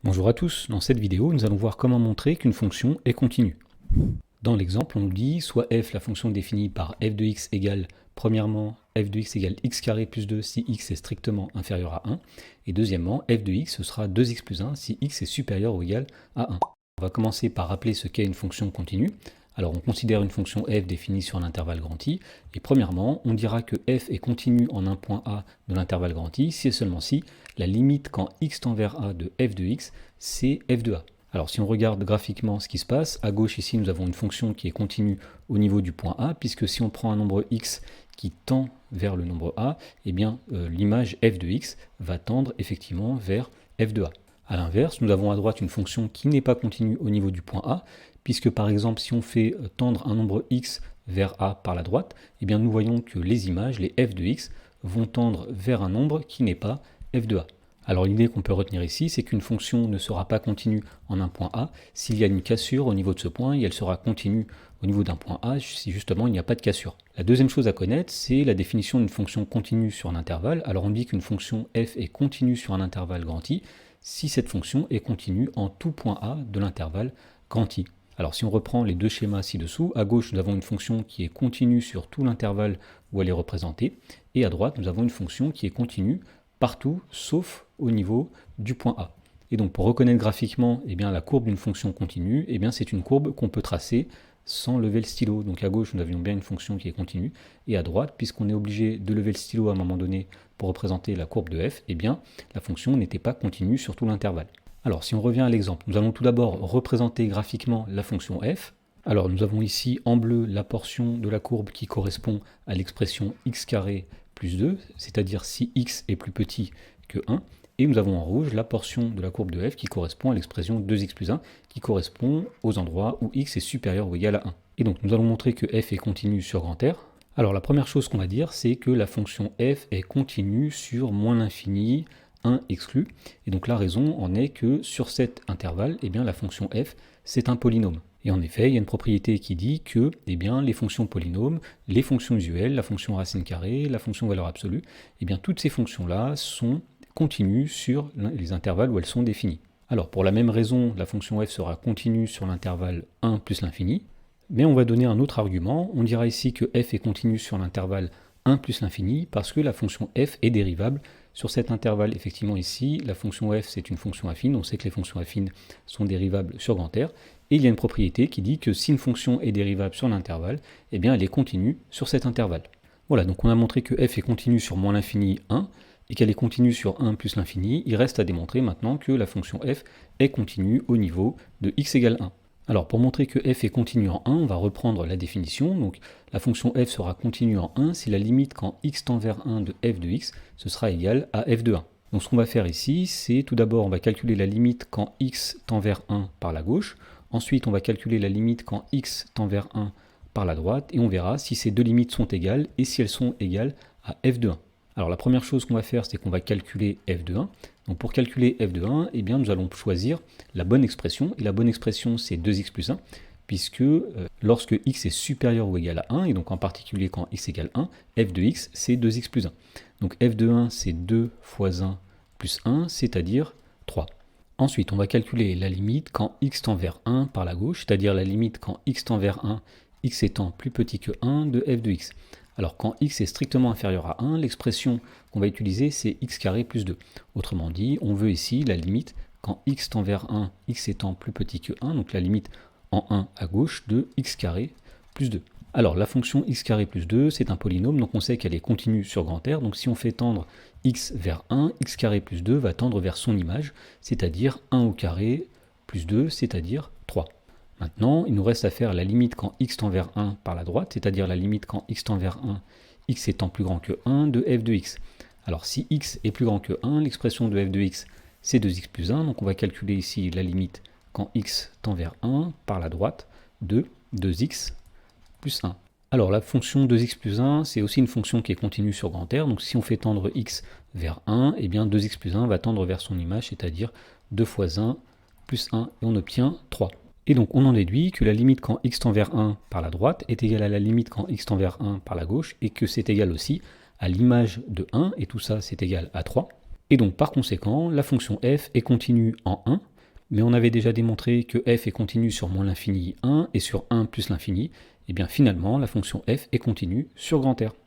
Bonjour à tous, dans cette vidéo nous allons voir comment montrer qu'une fonction est continue. Dans l'exemple on nous dit soit f la fonction définie par f de x égale premièrement f de x égale x carré plus 2 si x est strictement inférieur à 1 et deuxièmement f de x ce sera 2x plus 1 si x est supérieur ou égal à 1. On va commencer par rappeler ce qu'est une fonction continue. Alors on considère une fonction f définie sur un intervalle grand I, et premièrement, on dira que f est continue en un point A de l'intervalle grand I, si et seulement si la limite quand x tend vers A de f de x, c'est f de A. Alors si on regarde graphiquement ce qui se passe, à gauche ici nous avons une fonction qui est continue au niveau du point A, puisque si on prend un nombre x qui tend vers le nombre A, eh bien l'image f de x va tendre effectivement vers f de A. A l'inverse, nous avons à droite une fonction qui n'est pas continue au niveau du point A, puisque par exemple si on fait tendre un nombre x vers A par la droite, eh bien nous voyons que les images, les f de x, vont tendre vers un nombre qui n'est pas f de A. Alors l'idée qu'on peut retenir ici, c'est qu'une fonction ne sera pas continue en un point A s'il y a une cassure au niveau de ce point, et elle sera continue au niveau d'un point A si justement il n'y a pas de cassure. La deuxième chose à connaître, c'est la définition d'une fonction continue sur un intervalle. Alors on dit qu'une fonction f est continue sur un intervalle grand I si cette fonction est continue en tout point A de l'intervalle grand I. Alors si on reprend les deux schémas ci-dessous, à gauche nous avons une fonction qui est continue sur tout l'intervalle où elle est représentée, et à droite nous avons une fonction qui est continue partout sauf au niveau du point A. Et donc pour reconnaître graphiquement la courbe d'une fonction continue, c'est une courbe qu'on peut tracer sans lever le stylo. Donc à gauche nous avions bien une fonction qui est continue, et à droite, puisqu'on est obligé de lever le stylo à un moment donné pour représenter la courbe de f, la fonction n'était pas continue sur tout l'intervalle. Alors si on revient à l'exemple, nous allons tout d'abord représenter graphiquement la fonction f. Alors nous avons ici en bleu la portion de la courbe qui correspond à l'expression x carré plus 2, c'est-à-dire si x est plus petit que 1, et nous avons en rouge la portion de la courbe de f qui correspond à l'expression 2x plus 1, qui correspond aux endroits où x est supérieur ou égal à 1. Et donc nous allons montrer que f est continue sur grand R. Alors la première chose qu'on va dire, c'est que la fonction f est continue sur moins l'infini, 1 exclu, et donc la raison en est que sur cet intervalle, la fonction f, c'est un polynôme. Et en effet, il y a une propriété qui dit que les fonctions polynômes, les fonctions usuelles, la fonction racine carrée, la fonction valeur absolue, toutes ces fonctions-là sont continues sur les intervalles où elles sont définies. Alors pour la même raison, la fonction f sera continue sur l'intervalle 1 plus l'infini, mais on va donner un autre argument. On dira ici que f est continue sur l'intervalle 1 plus l'infini parce que la fonction f est dérivable sur cet intervalle. Effectivement ici, la fonction f c'est une fonction affine, on sait que les fonctions affines sont dérivables sur grand R, et il y a une propriété qui dit que si une fonction est dérivable sur l'intervalle, elle est continue sur cet intervalle. Voilà, donc on a montré que f est continue sur moins l'infini 1, et qu'elle est continue sur 1 plus l'infini. Il reste à démontrer maintenant que la fonction f est continue au niveau de x égale 1. Alors pour montrer que f est continue en 1, on va reprendre la définition. Donc la fonction f sera continue en 1 si la limite quand x tend vers 1 de f de x, ce sera égal à f de 1. Donc ce qu'on va faire ici, c'est tout d'abord on va calculer la limite quand x tend vers 1 par la gauche. Ensuite on va calculer la limite quand x tend vers 1 par la droite, et on verra si ces deux limites sont égales et si elles sont égales à f de 1. Alors la première chose qu'on va faire, c'est qu'on va calculer f de 1. Donc pour calculer f de 1, nous allons choisir la bonne expression, et la bonne expression c'est 2x plus 1, puisque lorsque x est supérieur ou égal à 1, et donc en particulier quand x égale 1, f de x c'est 2x plus 1. Donc f de 1 c'est 2 fois 1 plus 1, c'est-à-dire 3. Ensuite, on va calculer la limite quand x tend vers 1 par la gauche, c'est-à-dire la limite quand x tend vers 1, x étant plus petit que 1 de f de x. Alors quand x est strictement inférieur à 1, l'expression qu'on va utiliser c'est x carré plus 2. Autrement dit, on veut ici la limite quand x tend vers 1, x étant plus petit que 1, donc la limite en 1 à gauche de x carré plus 2. Alors la fonction x carré plus 2, c'est un polynôme, donc on sait qu'elle est continue sur grand R, donc si on fait tendre x vers 1, x carré plus 2 va tendre vers son image, c'est-à-dire 1 au carré plus 2, c'est-à-dire 3. Maintenant, il nous reste à faire la limite quand x tend vers 1 par la droite, c'est-à-dire la limite quand x tend vers 1, x étant plus grand que 1 de f de x. Alors si x est plus grand que 1, l'expression de f de x c'est 2x plus 1, donc on va calculer ici la limite quand x tend vers 1 par la droite de 2x plus 1. Alors la fonction 2x plus 1, c'est aussi une fonction qui est continue sur grand R, donc si on fait tendre x vers 1, 2x plus 1 va tendre vers son image, c'est-à-dire 2 fois 1 plus 1, et on obtient 3. Et donc on en déduit que la limite quand x tend vers 1 par la droite est égale à la limite quand x tend vers 1 par la gauche, et que c'est égal aussi à l'image de 1, et tout ça c'est égal à 3. Et donc par conséquent, la fonction f est continue en 1, mais on avait déjà démontré que f est continue sur moins l'infini 1 et sur 1 plus l'infini, et bien finalement la fonction f est continue sur grand R.